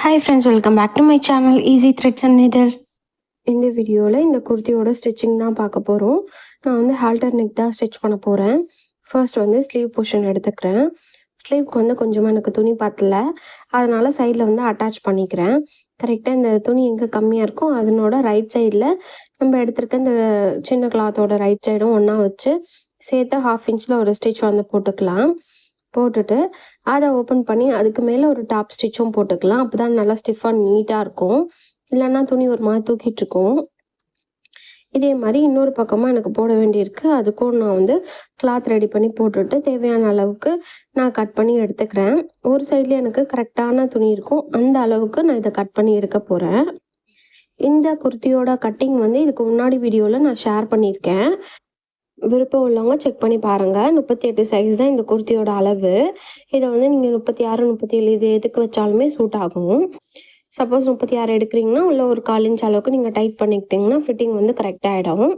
Hi friends, welcome back to my channel Easy Threads and Needle. இந்த வீடியோவில் இந்த குர்த்தியோட stitching தான் பார்க்க போகிறோம். நான் வந்து ஹால்டர் நெக் தான் ஸ்டிச் பண்ண போகிறேன். ஃபர்ஸ்ட் வந்து ஸ்லீவ் போர்ஷன் எடுத்துக்கிறேன். ஸ்லீவ்க்கு வந்து கொஞ்சமாக எனக்கு துணி பத்தல, அதனால் சைடில் வந்து அட்டாச் பண்ணிக்கிறேன். கரெக்டாக இந்த துணி எங்கே கம்மியாக இருக்கோ அதனோட ரைட் சைடில் நம்ம எடுத்துருக்க இந்த சின்ன கிளாத்தோட ரைட் சைடும் ஒன்றா வச்சு சேர்த்து 1/2 இன்ச்சில் ஒரு ஸ்டிச் வந்து போட்டுக்கலாம். போட்டுட்டு அதை ஓப்பன் பண்ணி அதுக்கு மேலே ஒரு டாப் ஸ்டிச்சும் போட்டுக்கலாம். அப்போ தான் நல்லா ஸ்டிஃபாக நீட்டாக இருக்கும். இல்லைன்னா துணி ஒரு மாதிரி தூக்கிட்டு இருக்கும். இதே மாதிரி இன்னொரு பக்கமாக எனக்கு போட வேண்டியிருக்கு. அதுக்கும் நான் வந்து கிளாத் ரெடி பண்ணி போட்டுட்டு தேவையான அளவுக்கு நான் கட் பண்ணி எடுத்துக்கிறேன். ஒரு சைட்லேயே எனக்கு கரெக்டான துணி இருக்கும், அந்த அளவுக்கு நான் இதை கட் பண்ணி எடுக்க போகிறேன். இந்த குர்த்தியோட கட்டிங் வந்து இதுக்கு முன்னாடி வீடியோவில் நான் ஷேர் பண்ணியிருக்கேன். விருப்பம் உள்ளவங்க செக் பண்ணி பாருங்கள். 38 சைஸ் தான் இந்த குர்த்தியோட அளவு. இதை வந்து நீங்கள் 36, 37 இது எதுக்கு வச்சாலுமே சூட் ஆகும். சப்போஸ் 36 எடுக்கிறீங்கன்னா உள்ள ஒரு 1/4 இன்ச் அளவுக்கு நீங்கள் டைட் பண்ணிக்கிட்டிங்கன்னா ஃபிட்டிங் வந்து கரெக்டாகிடும்.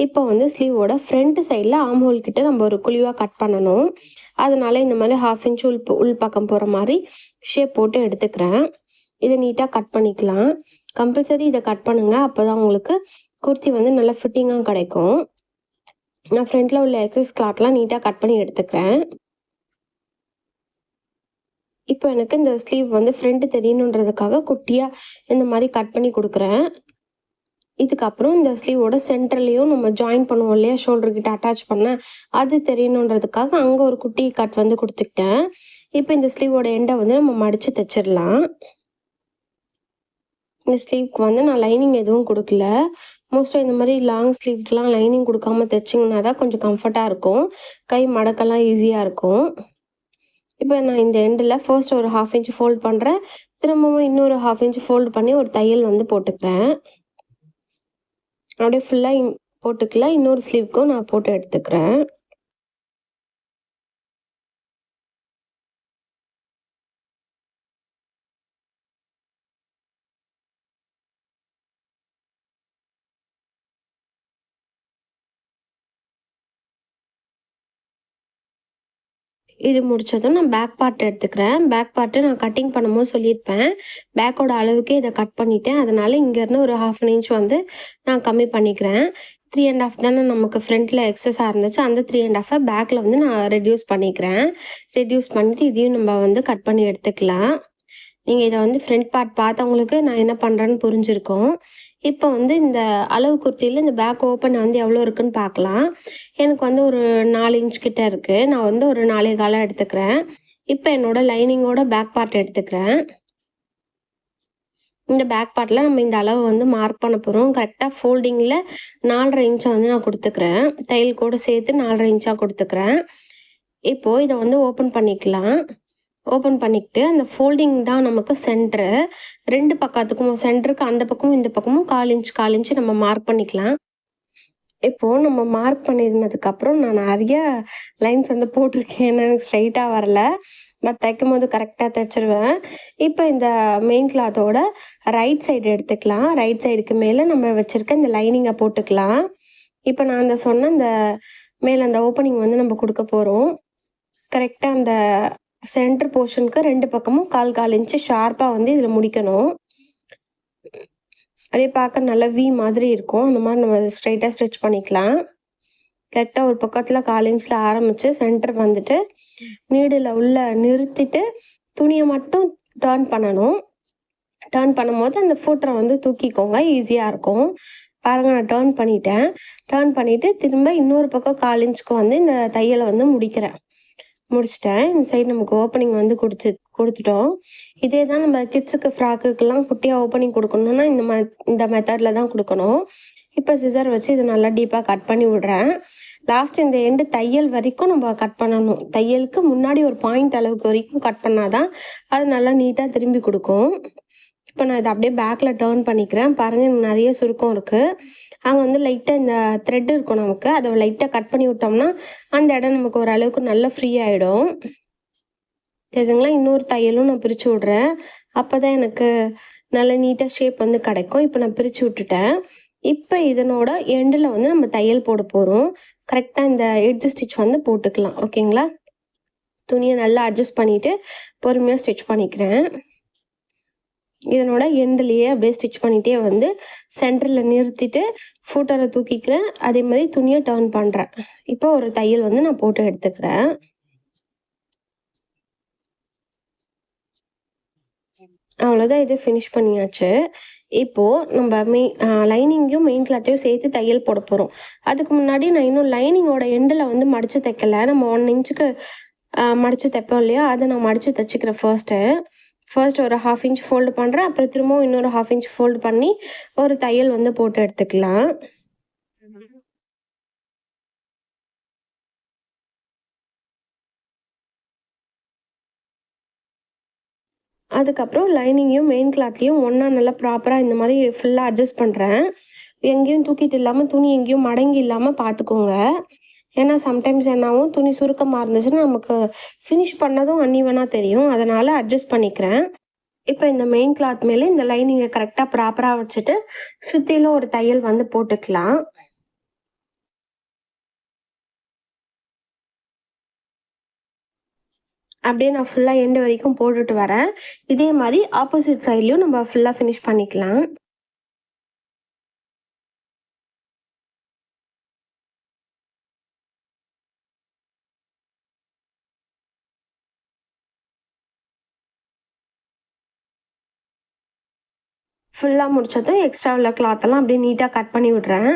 இப்போ வந்து ஸ்லீவோட ஃப்ரண்ட் சைடில் ஆம் ஹோல் கிட்ட நம்ம ஒரு குழிவாக கட் பண்ணணும். அதனால இந்த மாதிரி 1/2 இன்ச் உள் பக்கம் போகிற மாதிரி ஷேப் போட்டு எடுத்துக்கிறேன். இதை நீட்டாக கட் பண்ணிக்கலாம். கம்பல்சரி இதை கட் பண்ணுங்கள், அப்போ தான் உங்களுக்கு குர்த்தி வந்து நல்லா ஃபிட்டிங்காக கிடைக்கும். நான் ஃப்ரண்ட்டில் உள்ள எக்ஸஸ் கிளாத்லாம் நீட்டாக கட் பண்ணி எடுத்துக்கிறேன். இப்போ எனக்கு இந்த ஸ்லீவ் வந்து ஃப்ரண்ட்டு தெரியணுன்றதுக்காக குட்டியாக இந்த மாதிரி கட் பண்ணி கொடுக்குறேன். இதுக்கப்புறம் இந்த ஸ்லீவோட சென்டர்லேயும் நம்ம ஜாயின் பண்ணுவோம் இல்லையா, ஷோல்டர்கிட்ட அட்டாச் பண்ண, அது தெரியணுன்றதுக்காக அங்கே ஒரு குட்டி கட் வந்து கொடுத்துக்கிட்டேன். இப்போ இந்த ஸ்லீவோட எண்டை வந்து நம்ம மடித்து தைச்சிடலாம். இந்த ஸ்லீவ்க்கு வந்து நான் லைனிங் எதுவும் கொடுக்கல. மோஸ்ட்டாக இந்த மாதிரி லாங் ஸ்லீவ்க்கெலாம் லைனிங் கொடுக்காம தைச்சிங்கன்னா தான் கொஞ்சம் கம்ஃபர்ட்டாக இருக்கும். கை மடக்கெல்லாம் ஈஸியாக இருக்கும். இப்போ நான் இந்த எண்டில் ஃபர்ஸ்ட் ஒரு 1/2 இன்ச் ஃபோல்ட் பண்ணுறேன். திரும்பவும் இன்னொரு 1/2 இன்ச் ஃபோல்டு பண்ணி ஒரு தையல் வந்து போட்டுக்கிறேன். அப்படியே ஃபுல்லாக போட்டுக்கலாம். இன்னொரு ஸ்லீவ்க்கும் நான் போட்டு எடுத்துக்கிறேன். இது முடிச்சதும் நான் பேக் பார்ட் எடுத்துக்கிறேன். பேக் பார்ட்டு நான் கட்டிங் பண்ணும்போது சொல்லியிருப்பேன். பேக்கோட அளவுக்கே இதை கட் பண்ணிட்டேன். அதனால் இங்கேருந்து ஒரு 1/2 இன்ச் வந்து நான் கம்மி பண்ணிக்கிறேன். 3 1/2 தானே நமக்கு ஃப்ரண்ட்டில் எக்ஸஸாக இருந்துச்சு. அந்த 3 1/2 பேக்கில் வந்து நான் ரெடியூஸ் பண்ணிக்கிறேன். ரெடியூஸ் பண்ணிவிட்டு இதையும் நம்ம வந்து கட் பண்ணி எடுத்துக்கலாம். நீங்கள் இதை வந்து ஃப்ரண்ட் பார்ட் பார்த்தவங்களுக்கு நான் என்ன பண்ணுறேன்னு புரிஞ்சிருக்கும். இப்போ வந்து இந்த அளவு குர்த்தியில் இந்த பேக் ஓப்பன் வந்து எவ்வளோ இருக்குன்னு பார்க்கலாம். எனக்கு வந்து ஒரு 4 இன்ச் கிட்ட இருக்குது. நான் வந்து ஒரு 4 1/4 எடுத்துக்கிறேன். இப்போ என்னோட லைனிங்கோட பேக் பார்ட் எடுத்துக்கிறேன். இந்த பேக் பார்ட்டில் நம்ம இந்த அளவு வந்து மார்க் பண்ண போகிறோம். கரெக்டாக ஃபோல்டிங்கில் 4.5 இன்ச்சை வந்து நான் கொடுத்துக்கிறேன். தையல் கூட சேர்த்து 4.5 இன்ச்சாக கொடுத்துக்கிறேன். இப்போது இதை வந்து ஓப்பன் பண்ணிக்கலாம். ஓப்பன் பண்ணிக்கிட்டு அந்த ஃபோல்டிங் தான் நமக்கு சென்டரு. 2 பக்கத்துக்கும் சென்டருக்கு அந்த பக்கமும் இந்த பக்கமும் 1/4 இன்ச் நம்ம மார்க் பண்ணிக்கலாம். இப்போது நம்ம மார்க் பண்ணியிருந்ததுக்கப்புறம் நான் நிறைய லைன்ஸ் வந்து போட்டிருக்கேன். எனக்கு ஸ்ட்ரைட்டாக வரல, பட் தைக்கும் போது கரெக்டாக தைச்சிருவேன். இப்போ இந்த மெயின் கிளாத்தோட ரைட் சைடு எடுத்துக்கலாம். ரைட் சைடுக்கு மேலே நம்ம வச்சுருக்க இந்த லைனிங்கை போட்டுக்கலாம். இப்போ நான் அந்த சொன்ன இந்த மேலே அந்த ஓப்பனிங் வந்து நம்ம கொடுக்க போகிறோம். கரெக்டாக அந்த சென்டர் போர்ஷனுக்கு 2 பக்கமும் 1/4 இன்ச்சு ஷார்ப்பாக வந்து இதில் முடிக்கணும். அப்படியே பார்க்க நல்லா வி மாதிரி இருக்கும். அந்த மாதிரி நம்ம ஸ்ட்ரைட்டாக ஸ்டிச் பண்ணிக்கலாம். கரெக்டாக ஒரு பக்கத்தில் 1/4 இன்ச்சில் ஆரம்பித்து சென்டர் வந்துட்டு நீடில் உள்ள நிறுத்திட்டு துணியை மட்டும் டர்ன் பண்ணணும். டர்ன் பண்ணும்போது அந்த ஃபூட்டரை வந்து தூக்கிக்கோங்க, ஈஸியாக இருக்கும். பாருங்கள், நான் டர்ன் பண்ணிட்டேன். டர்ன் பண்ணிவிட்டு திரும்ப இன்னொரு பக்கம் 1/4 இன்ச்சுக்கு வந்து இந்த தையலை வந்து முடிக்கிறேன். முடிச்சிட்டேன். இந்த சைடு நமக்கு ஓப்பனிங் வந்து கொடுத்துட்டோம். இதே தான் நம்ம கிட்ஸுக்கு ஃப்ராக்குக்கெல்லாம் குட்டியாக ஓப்பனிங் கொடுக்கணுன்னா இந்த மெத்தடில் தான் கொடுக்கணும். இப்போ சிசர் வச்சு இதை நல்லா டீப்பாக கட் பண்ணி விடுறேன். லாஸ்ட் இந்த எண்டு தையல் வரைக்கும் நம்ம கட் பண்ணணும். தையலுக்கு முன்னாடி ஒரு பாயிண்ட் அளவுக்கு வரைக்கும் கட் பண்ணால் தான் அது நல்லா நீட்டாக திரும்பி கொடுக்கும். இப்போ நான் இதை அப்படியே பேக்கில் டர்ன் பண்ணிக்கிறேன். பாருங்கள், நிறைய சுருக்கம் இருக்குது. அங்கே வந்து லைட்டாக இந்த த்ரெட் இருக்கும் நமக்கு, அதை லைட்டாக கட் பண்ணி விட்டோம்னா அந்த இடம் நமக்கு ஓரளவுக்கு நல்லா ஃப்ரீ ஆகிடும். தெரியுதுங்களா? இன்னொரு தையலும் நான் பிரித்து விட்றேன். அப்போ தான் எனக்கு நல்ல நீட்டாக ஷேப் வந்து கிடைக்கும். இப்போ நான் பிரித்து விட்டுட்டேன். இப்போ இதனோட எண்டில் வந்து நம்ம தையல் போட போகிறோம். கரெக்டாக இந்த எட்ஜ் ஸ்டிச் வந்து போட்டுக்கலாம். ஓகேங்களா? துணியை நல்லா அட்ஜஸ்ட் பண்ணிவிட்டு பொறுமையாக ஸ்டிச் பண்ணிக்கிறேன். இதனோட எண்டுலேயே அப்படியே ஸ்டிச் பண்ணிகிட்டே வந்து சென்டரில் நிறுத்திட்டு ஃபூட்டரை தூக்கிக்கிறேன். அதே மாதிரி துணியை டர்ன் பண்ணுறேன். இப்போ ஒரு தையல் வந்து நான் போட்டு எடுத்துக்கிறேன். அவ்வளோதான், இது ஃபினிஷ் பண்ணியாச்சு. இப்போது நம்ம லைனிங்கையும் மெயின் கிளாத்தையும் சேர்த்து தையல் போட போகிறோம். அதுக்கு முன்னாடி நான் இன்னும் லைனிங்கோட எண்டில் வந்து மடித்து தைக்கல. நம்ம 1 இன்ச்சுக்கு மடித்து தைப்போம் இல்லையா, அதை நான் மடித்து தைச்சிக்கிறேன் ஃபர்ஸ்ட் ஒரு 1/2 இன்ச் ஃபோல்டு பண்ணுறேன். அப்புறம் திரும்பவும் இன்னொரு 1/2 இன்ச் ஃபோல்டு பண்ணி ஒரு தையல் வந்து போட்டு எடுத்துக்கலாம். அதுக்கப்புறம் லைனிங்கையும் மெயின் கிளாத்தையும் ஒன்றா நல்லா ப்ராப்பராக இந்த மாதிரி ஃபுல்லாக அட்ஜஸ்ட் பண்ணுறேன். எங்கேயும் தூக்கிட்டு இல்லாமல், துணி எங்கேயும் மடங்கி இல்லாமல் பார்த்துக்கோங்க. ஏன்னா சம்டைம்ஸ் என்னாகும், துணி சுருக்கமாக இருந்துச்சுன்னா நமக்கு ஃபினிஷ் பண்ணதும் அன்ஈவனாக தெரியும். அதனால் அட்ஜஸ்ட் பண்ணிக்கிறேன். இப்போ இந்த மெயின் கிளாத் மேலே இந்த லைனிங்கை கரெக்டாக ப்ராப்பராக வச்சுட்டு சுற்றிலும் ஒரு தையல் வந்து போட்டுக்கலாம். அப்படியே நான் ஃபுல்லாக எண்டு வரைக்கும் போட்டுட்டு வரேன். இதே மாதிரி ஆப்போசிட் சைட்லேயும் நம்ம ஃபுல்லாக ஃபினிஷ் பண்ணிக்கலாம். ஃபுல்லாக முடிச்சதும் எக்ஸ்ட்ரா உள்ள கிளாத்தெல்லாம் அப்படியே நீட்டாக கட் பண்ணி விடுறேன்.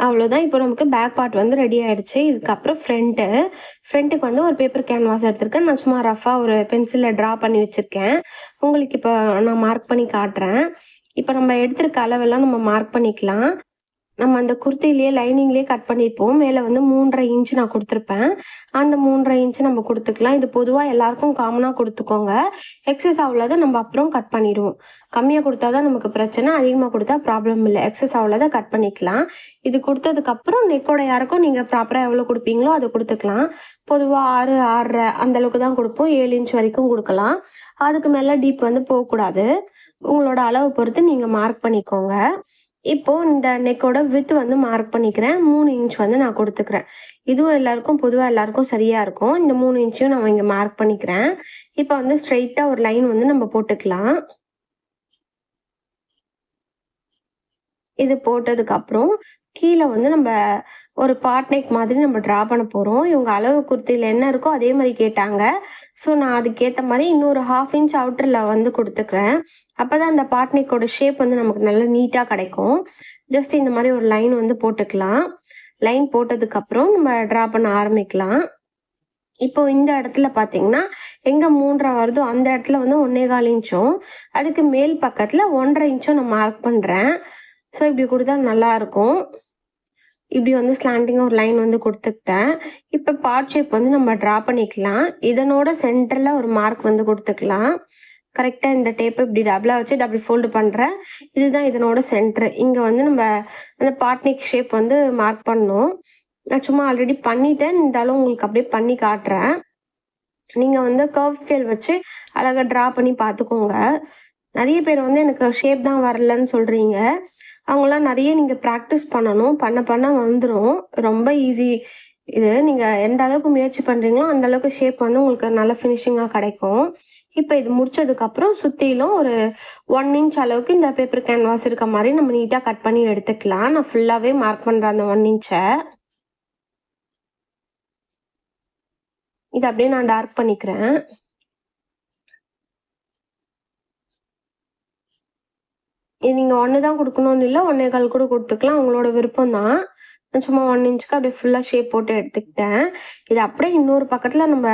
அவ்வளோதான். இப்போ நமக்கு பேக் பார்ட் வந்து ரெடி ஆயிடுச்சு. இதுக்கப்புறம் ஃப்ரண்ட்டுக்கு வந்து ஒரு பேப்பர் கேன்வாஸ் எடுத்திருக்கேன். நான் சும்மா ரஃபாக ஒரு பென்சிலில் ட்ரா பண்ணி வச்சுருக்கேன். உங்களுக்கு இப்போ நான் மார்க் பண்ணி காட்டுறேன். இப்போ நம்ம எடுத்திருக்க அளவெல்லாம் நம்ம மார்க் பண்ணிக்கலாம். நம்ம அந்த குர்த்திலேயே லைனிங்லேயே கட் பண்ணியிருப்போம். மேலே வந்து 3 1/2 இன்ச் நான் கொடுத்துருப்பேன். அந்த 3 1/2 இன்ச் நம்ம கொடுத்துக்கலாம். இது பொதுவாக எல்லாருக்கும் காமனாக கொடுத்துக்கோங்க. எக்ஸஸ் ஆகுள்ளதை நம்ம அப்புறம் கட் பண்ணிடுவோம். கம்மியாக கொடுத்தா தான் நமக்கு பிரச்சனை, அதிகமாக கொடுத்தா ப்ராப்ளம் இல்லை. எக்ஸஸ் ஆகுள்ளதை கட் பண்ணிக்கலாம். இது கொடுத்ததுக்கப்புறம் நெக்கோட யாருக்கும் நீங்கள் ப்ராப்பராக எவ்வளோ கொடுப்பீங்களோ அதை கொடுத்துக்கலாம். பொதுவாக 6 6.5 அந்த அளவுக்கு தான் கொடுப்போம். 7 இன்ச் வரைக்கும் கொடுக்கலாம். அதுக்கு மேலே டீப் வந்து போகக்கூடாது. உங்களோட அளவு பொறுத்து நீங்கள் மார்க் பண்ணிக்கோங்க. இப்போ இந்த நெக்கோட வித் வந்து மார்க் பண்ணிக்கிறேன். 3 இன்ச் வந்து நான் கொடுத்துக்கிறேன். இதுவும் எல்லாருக்கும் பொதுவாக எல்லாருக்கும் சரியாக இருக்கும். இந்த 3 இன்ச்சையும் நான் இங்கே மார்க் பண்ணிக்கிறேன். இப்போ வந்து ஸ்ட்ரெயிட்டாக ஒரு லைன் வந்து நம்ம போட்டுக்கலாம். இது போட்டதுக்கப்புறம் கீழே வந்து நம்ம ஒரு பாட் நெக் மாதிரி நம்ம ட்ரா பண்ண போகிறோம். இவங்க அளவு குர்த்தியில் என்ன இருக்கோ அதே மாதிரி கேட்டாங்க. ஸோ நான் அதுக்கேற்ற மாதிரி இன்னொரு 1/2 இன்ச் அவுட்டரில் வந்து கொடுத்துக்கிறேன். அப்போ தான் அந்த பாட் நெக்கோட ஷேப் வந்து நமக்கு நல்லா நீட்டாக கிடைக்கும். ஜஸ்ட் இந்த மாதிரி ஒரு லைன் வந்து போட்டுக்கலாம். லைன் போட்டதுக்கப்புறம் நம்ம ட்ரா பண்ண ஆரம்பிக்கலாம். இப்போ இந்த இடத்துல பார்த்தீங்கன்னா, எங்கே 3 1/2 வருதோ அந்த இடத்துல வந்து 1 1/4 இன்ச்சும், அதுக்கு மேல் பக்கத்தில் 1 1/2 இன்ச்சும் நான் மார்க் பண்ணுறேன். ஸோ இப்படி கொடுத்தா நல்லாயிருக்கும். இப்படி வந்து ஸ்லாண்டிங்காக ஒரு லைன் வந்து கொடுத்துக்கிட்டேன். இப்போ பார்ட் ஷேப் வந்து நம்ம ட்ரா பண்ணிக்கலாம். இதனோட சென்டரில் ஒரு மார்க் வந்து கொடுத்துக்கலாம். கரெக்டாக இந்த டேப்பை இப்படி டபுளாக வச்சு டபுள் ஃபோல்டு பண்ணுறேன். இதுதான் இதனோட சென்டர். இங்கே வந்து நம்ம அந்த பாட் நெக் ஷேப் வந்து மார்க் பண்ணணும். நான் சும்மா ஆல்ரெடி பண்ணிட்டேன். இருந்தாலும் உங்களுக்கு அப்படியே பண்ணி காட்டுறேன். நீங்கள் வந்து கர்வ் ஸ்கேல் வச்சு அழகாக ட்ரா பண்ணி பார்த்துக்கோங்க. நிறைய பேர் வந்து எனக்கு ஷேப் தான் வரலன்னு சொல்கிறீங்க. அவங்களாம் நிறைய நீங்கள் ப்ராக்டிஸ் பண்ணணும். பண்ண பண்ண வந்துடும். ரொம்ப ஈஸி இது. நீங்கள் எந்த அளவுக்கு முயற்சி பண்ணுறீங்களோ அந்த அளவுக்கு ஷேப் வந்து உங்களுக்கு நல்ல ஃபினிஷிங்காக கிடைக்கும். இப்போ இது முடிச்சதுக்கப்புறம் சுற்றிலும் ஒரு 1 இன்ச் அளவுக்கு இந்த பேப்பர் கேன்வாஸ் இருக்க மாதிரி நம்ம நீட்டாக கட் பண்ணி எடுத்துக்கலாம். நான் ஃபுல்லாகவே மார்க் பண்ணுறேன் அந்த 1 இன்ச்சை. இதை அப்படியே நான் டார்க் பண்ணிக்கிறேன். இது நீங்கள் 1 தான் கொடுக்கணும்னு இல்லை, 1 1/4 கூட கொடுத்துக்கலாம். உங்களோட விருப்பம் தான். நான் சும்மா 1 இன்ச்சுக்கு அப்படியே ஃபுல்லாக ஷேப் போட்டு எடுத்துக்கிட்டேன். இது அப்படியே இன்னொரு பக்கத்தில் நம்ம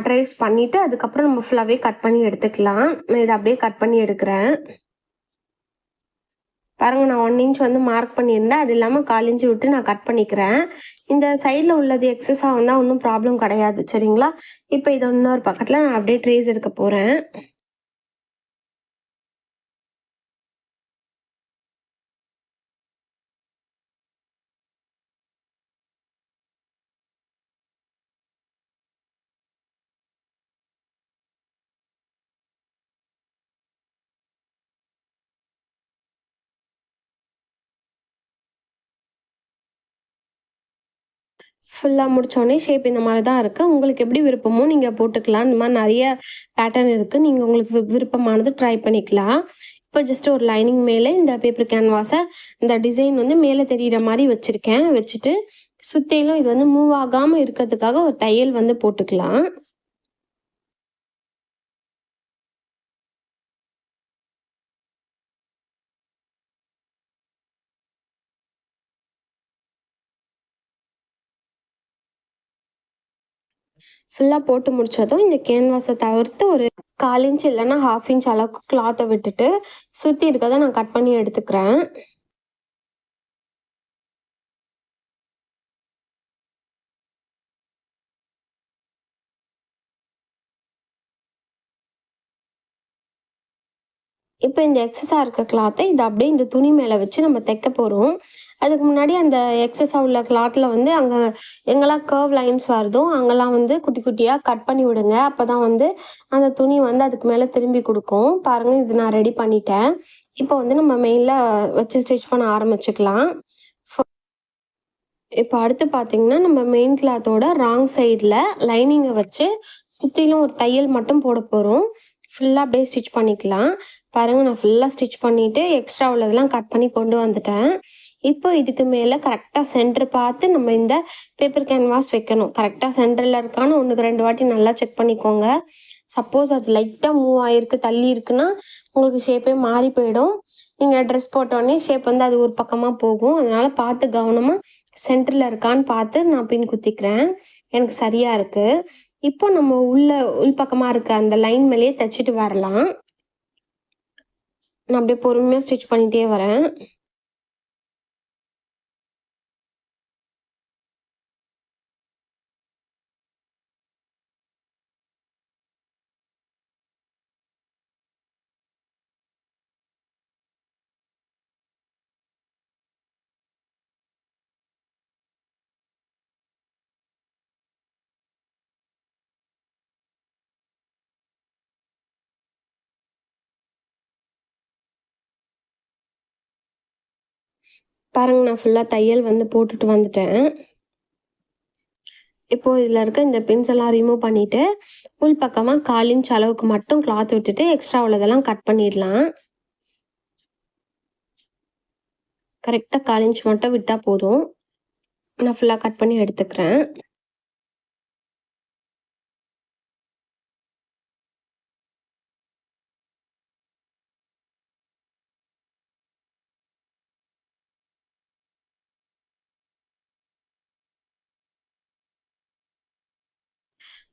ட்ரேஸ் பண்ணிவிட்டு அதுக்கப்புறம் நம்ம ஃபுல்லாகவே கட் பண்ணி எடுத்துக்கலாம். நான் இதை அப்படியே கட் பண்ணி எடுக்கிறேன். பாருங்கள், நான் 1 இன்ச் வந்து மார்க் பண்ணியிருந்தேன். அது இல்லாமல் 1/4 இன்ச்சு விட்டு நான் கட் பண்ணிக்கிறேன். இந்த சைடில் உள்ளது எக்ஸஸாக வந்தால் ஒன்றும் ப்ராப்ளம் கிடையாது, சரிங்களா? இப்போ இது இன்னொரு பக்கத்தில் நான் அப்படியே ட்ரேஸ் எடுக்க போகிறேன். ஃபுல்லா முடிச்சோனே ஷேப் இந்த மாரி தான் இருக்கு. உங்களுக்கு எப்படி விருப்பமோ நீங்க போட்டுக்கலாம். இந்த மாரி நெறைய பேட்டர்ன் இருக்கு. நீங்க உங்களுக்கு விருப்பமானது ட்ரை பண்ணிக்கலாம். இப்போ ஜஸ்ட் ஒரு லைனிங் மேல இந்த பேப்பர் கேன்வாஸ இந்த டிசைன் வந்து மேல தெரியிற மாரி வச்சிருக்கேன். வச்சுட்டு சுத்திலும் இது வந்து மூவ் ஆகாம இருக்கிறதுக்காக ஒரு தையல் வந்து போட்டுக்கலாம். ஃபுல்லா போட்டு முடிச்சதும் இந்த கேன்வாஸ தவிர்த்து ஒரு 1/4 இன்ச் இல்லன்னா 1/2 இன்ச் அளவுக்கு கிளாத்த விட்டுட்டு, சுத்தி இருக்கத நான் கட் பண்ணி எடுத்துக்கிறேன். இப்ப இந்த எக்ஸஸா இருக்க கிளாத்த இத அப்படியே இந்த துணி மேல வச்சு நம்ம தைக்க போறோம். அதுக்கு முன்னாடி அந்த எக்ஸஸா உள்ள கிளாத்ல வந்து அங்க எங்கெல்லாம் கர்வ் லைன்ஸ் வருதோ, அங்கலாம் வந்து குட்டி குட்டியா கட் பண்ணி விடுங்க. அப்பதான் வந்து அந்த துணி வந்து அதுக்கு மேல திரும்பி குடுக்கும். பாருங்க இது நான் ரெடி பண்ணிட்டேன். இப்போ வந்து நம்ம மெயின்ல வச்சு ஸ்டிச் பண்ண ஆரம்பிச்சுக்கலாம். இப்ப அடுத்து பார்த்தீங்கன்னா, நம்ம மெயின் கிளாத்தோட ராங் சைட்ல லைனிங்க வச்சு சுத்திலும் ஒரு தையல் மட்டும் போட போறோம். ஃபுல்லா அப்படியே ஸ்டிச் பண்ணிக்கலாம். பாருங்க நான் ஃபுல்லா ஸ்டிச் பண்ணிட்டு, எக்ஸ்ட்ரா உள்ளதெல்லாம் கட் பண்ணி கொண்டு வந்துட்டேன். இப்போ இதுக்கு மேல கரெக்ட்டா சென்டர் பார்த்து நம்ம இந்த பேப்பர் கேன்வாஸ் வைக்கணும். கரெக்ட்டா சென்டர்ல இருக்கான்னு 1க்கு 2 வாட்டி நல்லா செக் பண்ணிக்கோங்க. சப்போஸ் அது லைட்டா மூவ் ஆயிருக்கு, தள்ளி இருக்குன்னா, உங்களுக்கு ஷேப்பே மாறி போயிடும். நீங்க ட்ரெஸ் போட்டோனே ஷேப் வந்து அது ஒரு பக்கமா போகும். அதனால பார்த்து கவனமா சென்டர்ல இருக்கான்னு பார்த்து நான் பின் குத்திக்கிறேன். எனக்கு சரியா இருக்கு. இப்போ நம்ம உள் பக்கமா இருக்க அந்த லைன் மேலயே தச்சுட்டு வரலாம். நான் அப்படியே பொறுமையா ஸ்டிச் பண்ணிட்டே வரேன். பாருங்க நான் ஃபுல்லா தையல் வந்து போட்டுட்டு வந்துட்டேன். இப்போ இதுல இருக்க இந்த பின்ஸ் எல்லாம் ரிமூவ் பண்ணிட்டு, உள் பக்கமா 1/4 இன்ச் அளவுக்கு மட்டும் கிளாத் விட்டுட்டு எக்ஸ்ட்ரா உள்ளதெல்லாம் கட் பண்ணிடலாம். கரெக்ட்டா 1/4 இன்ச் மட்டும் விட்டா போதும். நான் ஃபுல்லா கட் பண்ணி எடுத்துக்கிறேன்.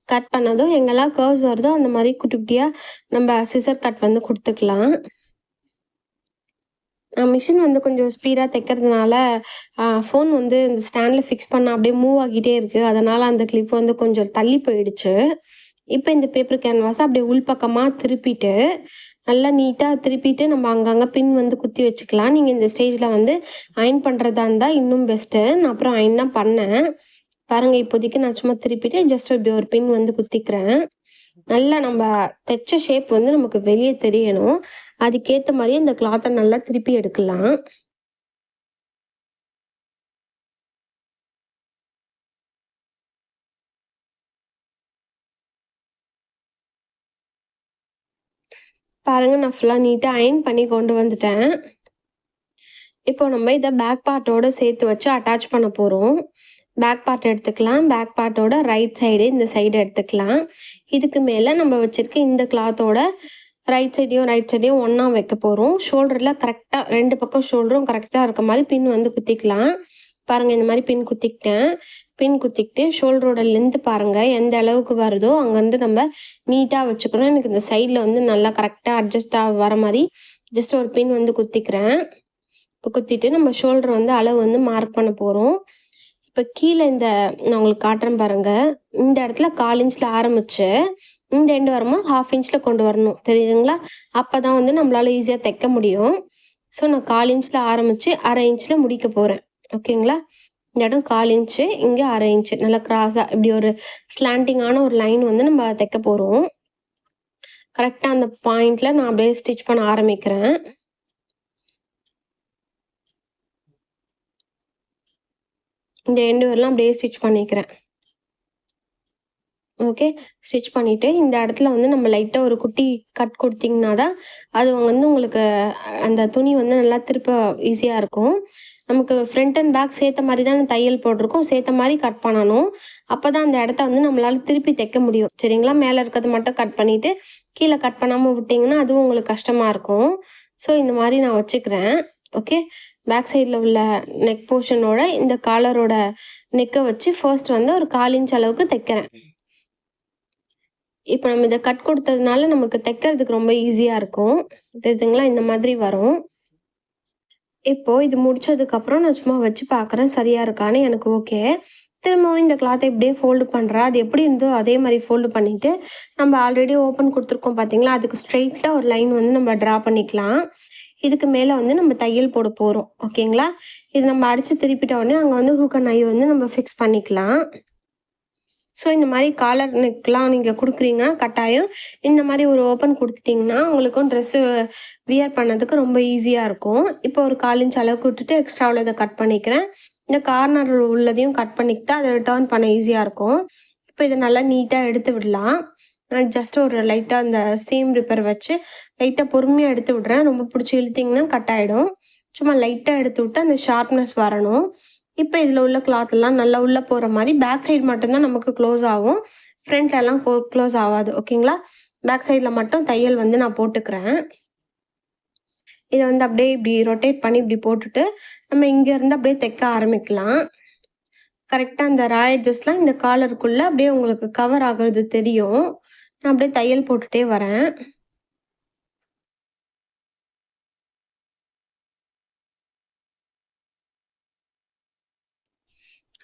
கட் பண்ணதும் எங்கெல்லாம் கர்வ்ஸ் வருதோ அந்த மாரி குட்டி குட்டியா நம்ம சிசர் கட் வந்து குடுத்துக்கலாம். மிஷின் வந்து கொஞ்சம் ஸ்பீடா தைக்கிறதுனால, ஃபோன் வந்து இந்த ஸ்டாண்ட்ல ஃபிக்ஸ் பண்ணா அப்படியே மூவ் ஆகிட்டே இருக்கு. அதனால அந்த கிளிப் வந்து கொஞ்சம் தள்ளி போயிடுச்சு. இப்ப இந்த பேப்பர் கேன்வாஸ அப்படியே உள் பக்கமா திருப்பிட்டு, நல்லா நீட்டா திருப்பிட்டு நம்ம அங்கங்க பின் வந்து குத்தி வச்சுக்கலாம். நீங்க இந்த ஸ்டேஜ்ல வந்து அயர்ன் பண்றதா இருந்தா இன்னும் பெஸ்ட்டு. நான் அப்புறம் அயர்ன் தான் பண்ணேன். பாருங்க இப்போதைக்கு நான் சும்மா திருப்பிட்டு ஜஸ்ட் இப்படி ஒரு பின் வந்து குத்திக்கிறேன். நல்லா நம்ம தைச்ச ஷேப் வந்து நமக்கு வெளிய தெரியணும். அதுக்கேத்த மாரியே இந்த கிளாத்த நல்லா திருப்பி எடுக்கலாம். பாருங்க நான் ஃபுல்லா நீட்டா அயர்ன் பண்ணி கொண்டு வந்துட்டேன். இப்போ நம்ம இத பேக் பார்ட்டோட சேர்த்து வச்சு அட்டாச் பண்ண போறோம். பேக் பார்ட் எடுத்துக்கலாம். பேக் பார்ட்டோட ரைட் சைடு இந்த சைடு எடுத்துக்கலாம். இதுக்கு மேல நம்ம வச்சிருக்க இந்த கிளாத்தோட ரைட் சைடையும் ஒண்ணா வைக்க போறோம். ஷோல்டர்ல கரெக்ட்டா 2 பக்கம் ஷோல்டரும் கரெக்ட்டா இருக்க மாரி பின் வந்து குத்திக்கலாம். பாருங்க இந்த மாரி பின் குத்திக்கிட்டேன். பின் குத்திக்கிட்டு ஷோல்டரோட லென்த் பாருங்க எந்த அளவுக்கு வருதோ அங்கருந்து நம்ம நீட்டா வச்சுக்கணும். எனக்கு இந்த சைடுல வந்து நல்லா கரெக்ட்டா அட்ஜஸ்ட் வர மாரி ஜஸ்ட் ஒரு பின் வந்து குத்திக்கிறேன். இப்போ குத்திட்டு நம்ம ஷோல்டர் வந்து அளவு வந்து மார்க் பண்ண போறோம். இப்ப கீழ இந்த நான் உங்களுக்கு காட்டுறேன் பாருங்க. இந்த இடத்துல 1/4 இன்ச்ல ஆரம்பிச்சு, இந்த எண்டு வரும்போது 1/2 இன்ச்ல கொண்டு வரணும். தெரியுதுங்களா? அப்பதான் வந்து நம்மளால ஈஸியா தைக்க முடியும். ஸோ நான் 1/4 இன்ச்ல ஆரம்பிச்சு 1/2 இன்ச்ல முடிக்க போறேன். ஓகேங்களா? இந்த இடம் 1/4 இன்ச்சு, இங்க 1/2 இன்ச்சு. நல்லா கிராஸா இப்படி ஒரு ஸ்லாண்டிங்கான ஒரு லைன் வந்து நம்ம தைக்க போறோம். கரெக்ட்டா அந்த பாயிண்ட்ல நான் அப்படியே ஸ்டிச் பண்ண ஆரம்பிக்கிறேன். இந்த எண்டு வரலாம் அப்படியே ஸ்டிச் பண்ணிக்கிறேன். ஓகே. ஸ்டிச் பண்ணிவிட்டு இந்த இடத்துல வந்து நம்ம லைட்டாக ஒரு குட்டி கட் கொடுத்தீங்கன்னா தான் அது வந்து உங்களுக்கு அந்த துணி வந்து நல்லா திருப்ப ஈஸியாக இருக்கும். நமக்கு ஃப்ரண்ட் அண்ட் பேக் சேர்த்த மாதிரி தான் தையல் போட்டிருக்கோம். சேர்த்த மாதிரி கட் பண்ணணும். அப்போ தான் அந்த இடத்த வந்து நம்மளால் திருப்பி தைக்க முடியும். சரிங்களா? மேலே இருக்கிறது மட்டும் கட் பண்ணிவிட்டு கீழே கட் பண்ணாமல் விட்டிங்கன்னா அதுவும் உங்களுக்கு கஷ்டமாக இருக்கும். ஸோ இந்த மாதிரி நான் வச்சுக்கிறேன். ஓகே. பேக் சைடில் உள்ள நெக் போர்ஷனோட இந்த காலரோட நெக்கை வச்சு ஃபர்ஸ்ட் வந்து ஒரு 1/4 இன்ச் அளவுக்கு தைக்கிறேன். இப்போ நம்ம இதை கட் கொடுத்ததுனால நமக்கு தைக்கிறதுக்கு ரொம்ப ஈஸியாக இருக்கும். தெரியுதுங்களா? இந்த மாதிரி வரும். இப்போ இது முடிச்சதுக்கப்புறம் நான் சும்மா வச்சு பார்க்குறேன் சரியா இருக்கான்னு. எனக்கு ஓகே. திரும்பவும் இந்த கிளாத்தை இப்படியே ஃபோல்டு பண்ணுறேன். அது எப்படி இருந்தோ அதே மாதிரி ஃபோல்டு பண்ணிவிட்டு நம்ம ஆல்ரெடி ஓப்பன் கொடுத்துருக்கோம் பார்த்தீங்களா? அதுக்கு ஸ்ட்ரெயிட்டாக ஒரு லைன் வந்து நம்ம ட்ரா பண்ணிக்கலாம். இதுக்கு மேலே வந்து நம்ம தையல் போட போகிறோம். ஓகேங்களா? இது நம்ம அடித்து திருப்பிட்ட உடனே அங்கே வந்து ஹூக் அண்ட் ஐ வந்து நம்ம ஃபிக்ஸ் பண்ணிக்கலாம். ஸோ இந்த மாதிரி காலர் நெக்லாம் நீங்கள் கொடுக்குறீங்கன்னா கட்டாயம் இந்த மாதிரி ஒரு ஓப்பன் கொடுத்துட்டிங்கன்னா உங்களுக்கும் ட்ரெஸ்ஸு வியர் பண்ணதுக்கு ரொம்ப ஈஸியாக இருக்கும். இப்போ ஒரு 1/4 இன்ச் அளவுக்கு விட்டுட்டு எக்ஸ்ட்ரா உள்ளதை கட் பண்ணிக்கிறேன். இந்த கார்னர் உள்ளதையும் கட் பண்ணிக்கிட்டு அதை ரிட்டர்ன் பண்ண ஈஸியாக இருக்கும். இப்போ இதை நல்லா நீட்டாக எடுத்து விடலாம். ஜஸ்ட் ஒரு லைட்டாக அந்த சீம் ரிப்பர் வச்சு லைட்டாக பொறுமையாக எடுத்து விட்றேன். ரொம்ப பிடிச்சி இழுத்திங்கன்னா கட் ஆகிடும். சும்மா லைட்டாக எடுத்து விட்டு அந்த ஷார்ப்னஸ் வரணும். இப்போ இதில் உள்ள கிளாத்லாம் நல்லா உள்ளே போகிற மாதிரி பேக் சைடு மட்டும்தான் நமக்கு க்ளோஸ் ஆகும். ஃப்ரண்ட்லலாம் க்ளோஸ் ஆகாது. ஓகேங்களா? பேக் சைடில் மட்டும் தையல் வந்து நான் போட்டுக்கிறேன். இதை வந்து அப்படியே இப்படி ரொட்டேட் பண்ணி இப்படி போட்டுட்டு நம்ம இங்கேருந்து அப்படியே தைக்க ஆரம்பிக்கலாம். கரெக்டாக அந்த ரா எட்ஜஸ்லாம் இந்த காலருக்குள்ளே அப்படியே உங்களுக்கு கவர் ஆகுறது தெரியும். நான் அப்படியே தையல் போட்டுகிட்டே வரேன்.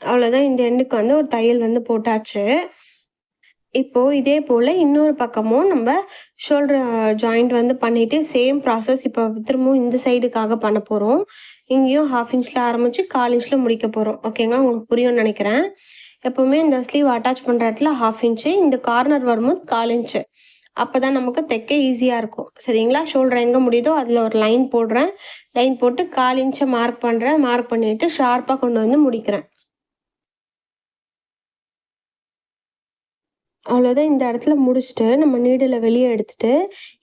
அவ்வளோதான். இந்த எண்டுக்கு வந்து ஒரு தையல் வந்து போட்டாச்சு. இப்போ இதே போல் இன்னொரு பக்கமும் நம்ம ஷோல்டர் ஜாயிண்ட் வந்து பண்ணிவிட்டு சேம் ப்ராசஸ் இப்போ திரும்பவும் இந்த சைடுக்காக பண்ண போகிறோம். இங்கேயும் 1/2 இன்ச்சில் ஆரம்பித்து 1/4 இன்ச்சில் முடிக்க போகிறோம். ஓகேங்களா? உங்களுக்கு புரியும்னு நினைக்கிறேன். எப்போவுமே இந்த ஸ்லீவ் அட்டாச் பண்ணுற இடத்துல 1/2 இன்ச்சு, இந்த கார்னர் வரும்போது 1/4 இன்ச்சு. அப்போ தான் நமக்கு தைக்க ஈஸியாக இருக்கும். சரிங்களா? ஷோல்டர் எங்கே முடியுதோ அதில் ஒரு லைன் போடுறேன். லைன் போட்டு 1/4 இன்ச்சை மார்க் பண்ணுறேன். மார்க் பண்ணிவிட்டு ஷார்ப்பாக கொண்டு வந்து முடிக்கிறேன். அவ்வளோதான். இந்த இடத்துல முடிச்சுட்டு நம்ம நீடிலை வெளியே எடுத்துட்டு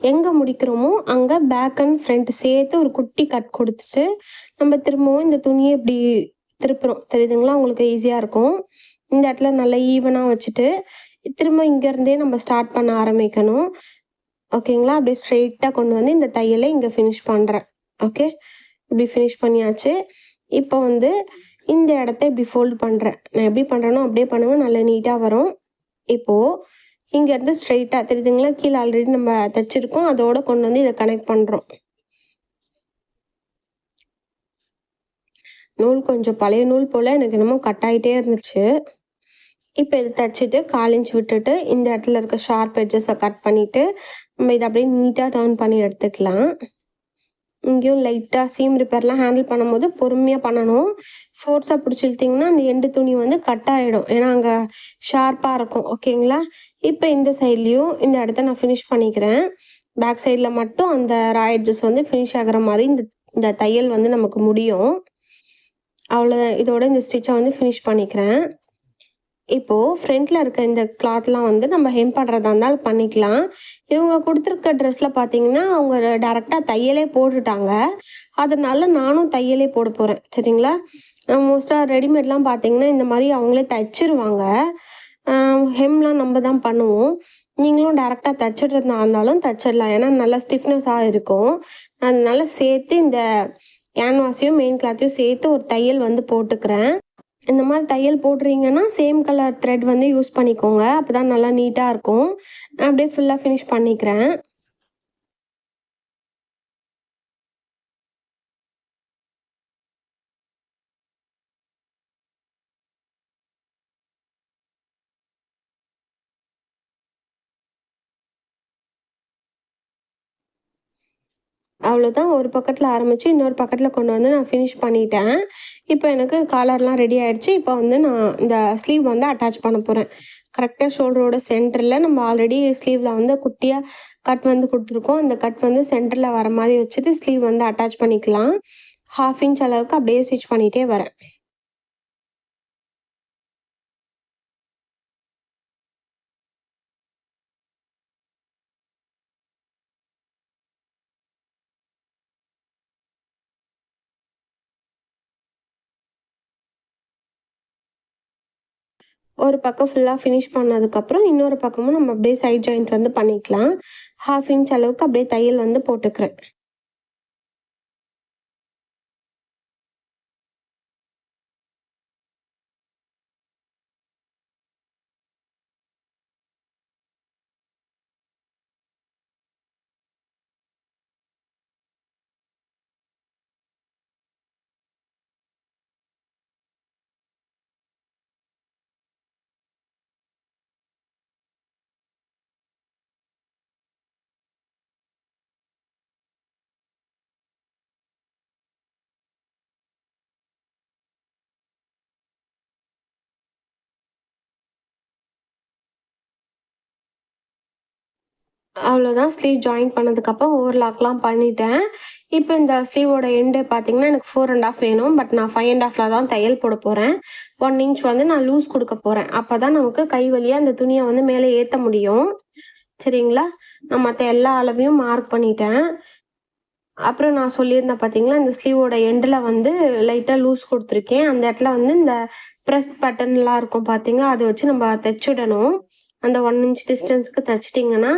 எங்கே முடிக்கிறோமோ அங்கே பேக் அண்ட் ஃப்ரண்ட் சேர்த்து ஒரு குட்டி கட் கொடுத்துட்டு நம்ம திரும்பவும் இந்த துணியை இப்படி திருப்புறோம். தெரியுதுங்களா? உங்களுக்கு ஈஸியாக இருக்கும். இந்த இடத்துல நல்லா ஈவனாக வச்சுட்டு திரும்ப இங்கேருந்தே நம்ம ஸ்டார்ட் பண்ண ஆரம்பிக்கணும். ஓகேங்களா? அப்படியே ஸ்ட்ரெயிட்டாக கொண்டு வந்து இந்த தையலை இங்கே ஃபினிஷ் பண்ணுறேன். ஓகே. இப்படி ஃபினிஷ் பண்ணியாச்சு. இப்போ வந்து இந்த இடத்த இப்படி ஃபோல்டு பண்ணுறேன். நான் எப்படி பண்ணுறேனோ அப்படியே பண்ணுவேன். நல்லா நீட்டாக வரும். இப்போது இங்கேருந்து ஸ்ட்ரெயிட்டாக தெரியுதுங்களா? கீழே ஆல்ரெடி நம்ம தைச்சிருக்கோம். அதோட கொண்டு வந்து இதை கனெக்ட் பண்ணுறோம். நூல் கொஞ்சம் பழைய நூல் போல் எனக்கு என்னமோ கட் ஆகிட்டே இருந்துச்சு. இப்போ இதை தைச்சிட்டு 1/4 இன்ச் விட்டுட்டு இந்த இடத்துல இருக்க ஷார்ப் எட்ஜஸை கட் பண்ணிவிட்டு நம்ம இதை அப்படியே நீட்டாக டர்ன் பண்ணி எடுத்துக்கலாம். இங்கேயும் லைட்டாக சீம் ரிப்பேர்லாம் ஹேண்டில் பண்ணும்போது பொறுமையாக பண்ணணும். ஃபோர்ஸாக பிடிச்சி இழுத்திங்கன்னா அந்த எண்டு துணி வந்து கட் ஆகிடும். ஏன்னா அங்கே ஷார்ப்பாக இருக்கும். ஓகேங்களா? இப்போ இந்த சைட்லேயும் இந்த இடத்த நான் ஃபினிஷ் பண்ணிக்கிறேன். பேக் சைடில் மட்டும் அந்த ரா எட்ஜஸ் வந்து ஃபினிஷ் ஆகிற மாதிரி இந்த தையல் வந்து நமக்கு முடியும். அவ்வளோதான். இதோட இந்த ஸ்டிச்சை வந்து ஃபினிஷ் பண்ணிக்கிறேன். இப்போது ஃப்ரண்ட்டில் இருக்க இந்த கிளாத்லாம் வந்து நம்ம ஹெம் பண்ணுறதா இருந்தாலும் பண்ணிக்கலாம். இவங்க கொடுத்துருக்க ட்ரெஸ்ஸில் பார்த்தீங்கன்னா அவங்க டேரெக்டாக தையலே போட்டுட்டாங்க. அதனால நானும் தையலே போட போகிறேன். சரிங்களா? மோஸ்ட்டாக ரெடிமேட்லாம் பார்த்தீங்கன்னா இந்த மாதிரி அவங்களே தைச்சிருவாங்க. ஹெம்லாம் நம்ம தான் பண்ணுவோம். நீங்களும் டேரெக்டாக தைச்சிட்றதா இருந்தாலும் தைச்சிடலாம். ஏன்னா நல்லா ஸ்டிஃப்னஸாக இருக்கும். அதனால சேர்த்து இந்த கேன்வாஸையும் மெயின் கிளாத்தையும் சேர்த்து ஒரு தையல் வந்து போட்டுக்கிறேன். இந்த மாதிரி தையல் போடுறீங்கன்னா சேம் கலர் த்ரெட் வந்து யூஸ் பண்ணிக்கோங்க. அப்போ தான் நல்லா நீட்டாக இருக்கும். நான் அப்படியே ஃபுல்லாக ஃபினிஷ் பண்ணிக்கிறேன். அவ்வளோதான். ஒரு பக்கத்தில் ஆரம்பித்து இன்னொரு பக்கத்தில் கொண்டு வந்து நான் ஃபினிஷ் பண்ணிட்டேன். இப்போ எனக்கு காலர்லாம் ரெடி ஆகிடுச்சு. இப்போ வந்து நான் இந்த ஸ்லீவ் வந்து அட்டாச் பண்ண போகிறேன். கரெக்டாக ஷோல்டரோட சென்டரில் நம்ம ஆல்ரெடி ஸ்லீவில் வந்து குட்டியாக கட் வந்து கொடுத்துருக்கோம். இந்த கட் வந்து சென்டரில் வர மாதிரி வச்சுட்டு ஸ்லீவ் வந்து அட்டாச் பண்ணிக்கலாம். 1/2 இன்ச் அளவுக்கு அப்படியே ஸ்டிச் பண்ணிகிட்டே வரேன். ஒரு பக்கம் ஃபுல்லாக ஃபினிஷ் பண்ணதுக்கப்புறம் இன்னொரு பக்கமும் நம்ம அப்படியே சைட் ஜாயிண்ட் வந்து பண்ணிக்கலாம். 1/2 இன்ச் அளவுக்கு அப்படியே தையல் வந்து போட்டுக்கிறேன். அவ்வளோதான் ஸ்லீவ் ஜாயின் பண்ணதுக்கப்புறம் ஓவர்லாக்லாம் பண்ணிட்டேன். இப்போ இந்த ஸ்லீவோட எண்டு பார்த்தீங்கன்னா, எனக்கு 4 1/2 வேணும். பட் நான் 5 1/2ல தான் தையல் போட போறேன். 1 இன்ச் வந்து நான் லூஸ் குடுக்க போறேன். அப்பதான் நமக்கு கை வழியா அந்த துணிய வந்து மேலே ஏத்த முடியும். சரிங்களா? நான் மத்த எல்லா அளவையும் மார்க் பண்ணிட்டேன். அப்புறம் நான் சொல்லியிருந்தேன் பார்த்தீங்களா, இந்த ஸ்லீவோட எண்டுல வந்து லைட்டா லூஸ் குடுத்துருக்கேன். அந்த இடத்துல வந்து இந்த ப்ரெஸ் பட்டன்லாம் இருக்கும் பார்த்தீங்களா, அத வச்சு நம்ம தச்சுடணும். அந்த 1 இன்ச் டிஸ்டன்ஸ்க்கு தச்சுட்டிங்கன்னா,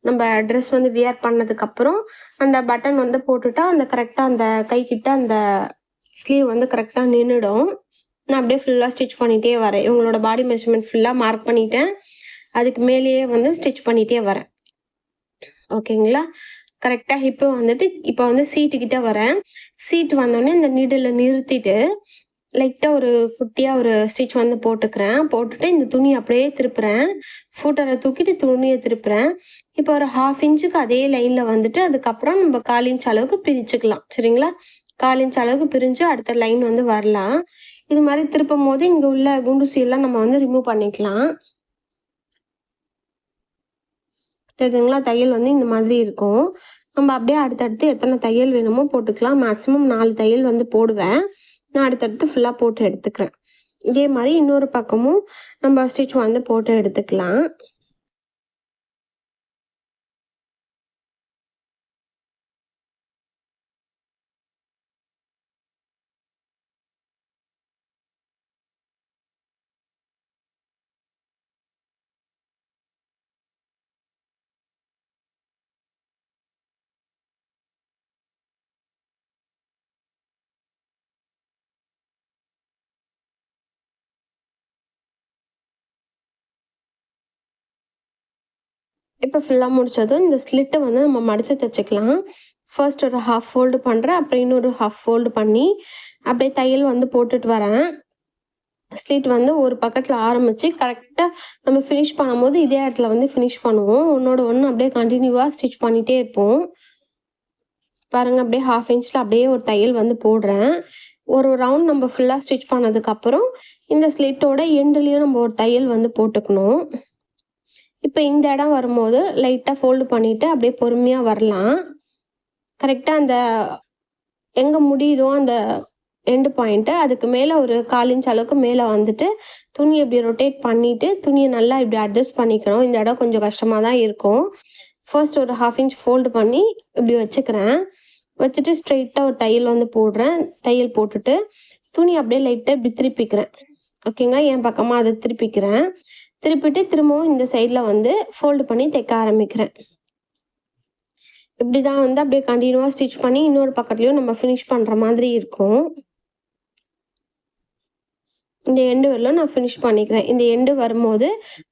நம்ம ட்ரெஸ் வந்து வியர் பண்ணதுக்கப்புறம் அந்த பட்டன் வந்து போட்டுட்டா, அந்த கரெக்ட்டா அந்த கைக்கிட்ட அந்த ஸ்லீவ் வந்து கரெக்ட்டா நின்னுடும். நான் அப்படியே ஃபுல்லா ஸ்டிச் பண்ணிட்டே வரேன். இவங்களோட பாடி மெஷர்மென்ட் ஃபுல்லா மார்க் பண்ணிட்டேன். அதுக்கு மேலேயே வந்து ஸ்டிச் பண்ணிட்டே வரேன். ஓகேங்களா? கரெக்ட்டா ஹிப்பு வந்துட்டு இப்போ வந்து சீட்டு கிட்ட வரேன். சீட் வந்தோனே இந்த நீடில நிறுத்திட்டு, லைட்டா ஒரு குட்டியா ஒரு ஸ்டிச் வந்து போட்டுக்கிறேன். போட்டுட்டு இந்த துணிய அப்படியே திருப்புறேன். ஃபூட்டர தூக்கிட்டு துணிய திருப்புறேன். இப்போ ஒரு 1/2 இன்ச்சுக்கு அதே லைன்ல வந்துட்டு, அதுக்கப்புறம் நம்ம 1/4 இன்ச் அளவுக்கு பிரிச்சுக்கலாம். சரிங்களா? 1/4 இன்ச் அளவுக்கு பிரிஞ்சு அடுத்த லைன் வந்து வரலாம். இது மாரி திருப்பும்போது இங்க உள்ள குண்டூசியெல்லாம் நம்ம வந்து ரிமூவ் பண்ணிக்கலாம். தெரியுதுங்களா? தையல் வந்து இந்த மாதிரி இருக்கும். நம்ம அப்படியே அடுத்தடுத்து எத்தனை தையல் வேணுமோ போட்டுக்கலாம். மேக்ஸிமம் 4 தையல் வந்து போடுவேன். நான் அடுத்தடுத்து ஃபுல்லா போட்டு எடுத்துக்கிறேன். இதே மாரி இன்னொரு பக்கமும் நம்ம ஸ்டிச் வந்து போட்டு எடுத்துக்கலாம். இப்போ ஃபுல்லா முடிச்சதும் இந்த ஸ்லிட்ட வந்து நம்ம மடிச்சு தச்சுக்கலாம். ஃபர்ஸ்ட் ஒரு 1/2 ஃபோல்டு பண்றேன். அப்புறம் இன்னொரு 1/2 ஃபோல்டு பண்ணி, அப்படியே தையல் வந்து போட்டுட்டு வரேன். ஸ்லிட் வந்து ஒரு பக்கத்துல ஆரம்பிச்சு கரெக்ட்டா நம்ம ஃபினிஷ் பண்ணும்போது இதே இடத்துல வந்து ஃபினிஷ் பண்ணுவோம். ஒண்ணோட ஒண்ணு அப்படியே கன்டினியூவா ஸ்டிச் பண்ணிட்டே இருப்போம். பாருங்க அப்படியே 1/2 இன்ச்ல அப்படியே ஒரு தையல் வந்து போடுறேன். ஒரு ரவுண்ட் நம்ம ஃபுல்லா ஸ்டிச் பண்ணதுக்கப்புறம், இந்த ஸ்லிட்டோட எண்டுலயும் நம்ம ஒரு தையல் வந்து போட்டுக்கணும். இப்ப இந்த இடம் வரும்போது லைட்டா ஃபோல்டு பண்ணிட்டு அப்படியே பொறுமையா வரலாம். கரெக்ட்டா அந்த எங்க முடியுதோ அந்த எண்டு பாயிண்ட்டு அதுக்கு மேல ஒரு 1/4 இன்ச் அளவுக்கு மேல வந்துட்டு, துணிய இப்படி ரொட்டேட் பண்ணிட்டு, துணிய நல்லா இப்படி அட்ஜஸ்ட் பண்ணிக்கணும். இந்த இடம் கொஞ்சம் கஷ்டமா தான் இருக்கும். ஃபர்ஸ்ட் ஒரு 1/2 இன்ச் ஃபோல்டு பண்ணி இப்படி வச்சுக்கிறேன். வச்சுட்டு ஸ்ட்ரெயிட்டா ஒரு தையல் வந்து போடுறேன். தையல் போட்டுட்டு, துணி அப்படியே லைட்டா இப்படி திருப்பிக்கிறேன். ஓகேங்களா? என் பக்கமா அத திருப்பிக்கிறேன். திருப்பிட்டு திரும்பவும் இந்த சைட்ல வந்து ஃபோல்டு பண்ணி தைக்க ஆரம்பிக்கிறேன். இப்படி தான் வந்து அப்படியே கன்டினியூவா ஸ்டிச் பண்ணி இன்னொரு பக்கத்துலயும் நம்ம ஃபினிஷ் பண்ற மாதிரி இருக்கும். இந்த எண்டு வரலும் நான் ஃபினிஷ் பண்ணிக்கிறேன். இந்த எண்டு வரும்போது,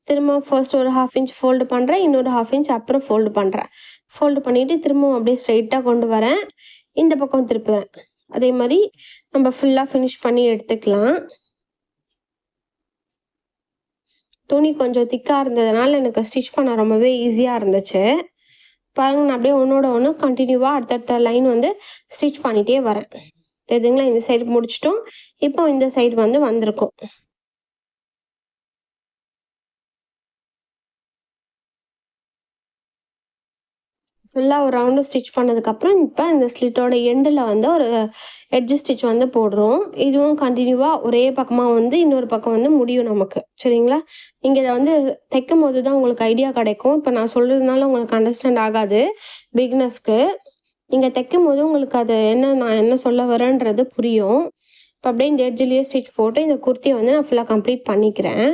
திரும்ப ஃபர்ஸ்ட் ஒரு 1/2 இன்ச் ஃபோல்டு பண்றேன். இன்னொரு 1/2 இன்ச் அப்புறம் ஃபோல்டு பண்றேன். ஃபோல்டு பண்ணிட்டு திரும்பவும் அப்படியே ஸ்ட்ரெயிட்டா கொண்டு வரேன். இந்த பக்கம் திருப்புறேன். அதே மாரி நம்ம ஃபுல்லா ஃபினிஷ் பண்ணி எடுத்துக்கலாம். துணி கொஞ்சம் திக்கா இருந்ததுனால எனக்கு ஸ்டிச் பண்ண ரொம்பவே ஈஸியா இருந்துச்சு. பாருங்க நான் அப்படியே ஒண்ணோட ஒண்ணு கன்டினியூவா அடுத்தடுத்த லைன் வந்து ஸ்டிச் பண்ணிட்டே வரேன். தெரியுதுங்களா? இந்த சைடு முடிச்சுட்டோம். இப்போ இந்த சைடு வந்து வந்திருக்கும். ஃபுல்லா ஒரு ரவுண்டு ஸ்டிச் பண்ணதுக்கப்புறம், இப்ப இந்த ஸ்லிட்டோட எண்டுல வந்து ஒரு எட்ஜ் ஸ்டிச் வந்து போடுறோம். இதுவும் கன்டினியூவா ஒரே பக்கமா வந்து இன்னொரு பக்கம் வந்து முடியும் நமக்கு. சரிங்களா? நீங்க இத வந்து தைக்கும்போது தான் உங்களுக்கு ஐடியா கிடைக்கும். இப்ப நான் சொல்றதுனால உங்களுக்கு அண்டர்ஸ்டாண்ட் ஆகாது பிகினர்ஸ்க்கு. நீங்க தைக்கும்போது உங்களுக்கு அது நான் என்ன சொல்ல வரேன்றது புரியும். இப்ப அப்படியே இந்த எட்ஜ்லயே ஸ்டிச் போட்டு இந்த குர்த்திய வந்து நான் ஃபுல்லா கம்ப்ளீட் பண்ணிக்கிறேன்.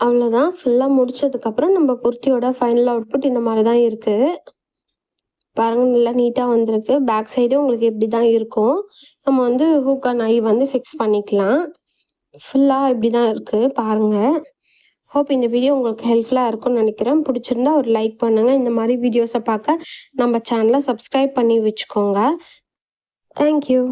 அவ்வளோதான். ஃபுல்லாக முடிச்சதுக்கப்புறம் நம்ம குர்த்தியோட ஃபைனல் அவுட்புட் இந்த மாதிரி தான் இருக்குது. பாருங்கள், நல்லா நீட்டாக வந்திருக்கு. பேக் சைடும் உங்களுக்கு இப்படி தான் இருக்கும். நம்ம வந்து ஹூக் அண்ட் ஐ வந்து ஃபிக்ஸ் பண்ணிக்கலாம். ஃபுல்லாக இப்படி தான் இருக்குது பாருங்கள். ஹோப் இந்த வீடியோ உங்களுக்கு ஹெல்ப்ஃபுல்லாக இருக்கும்னு நினைக்கிறேன். பிடிச்சிருந்தா ஒரு லைக் பண்ணுங்கள். இந்த மாதிரி வீடியோஸை பார்க்க நம்ம சேனலை சப்ஸ்கிரைப் பண்ணி வச்சுக்கோங்க. தேங்க்யூ.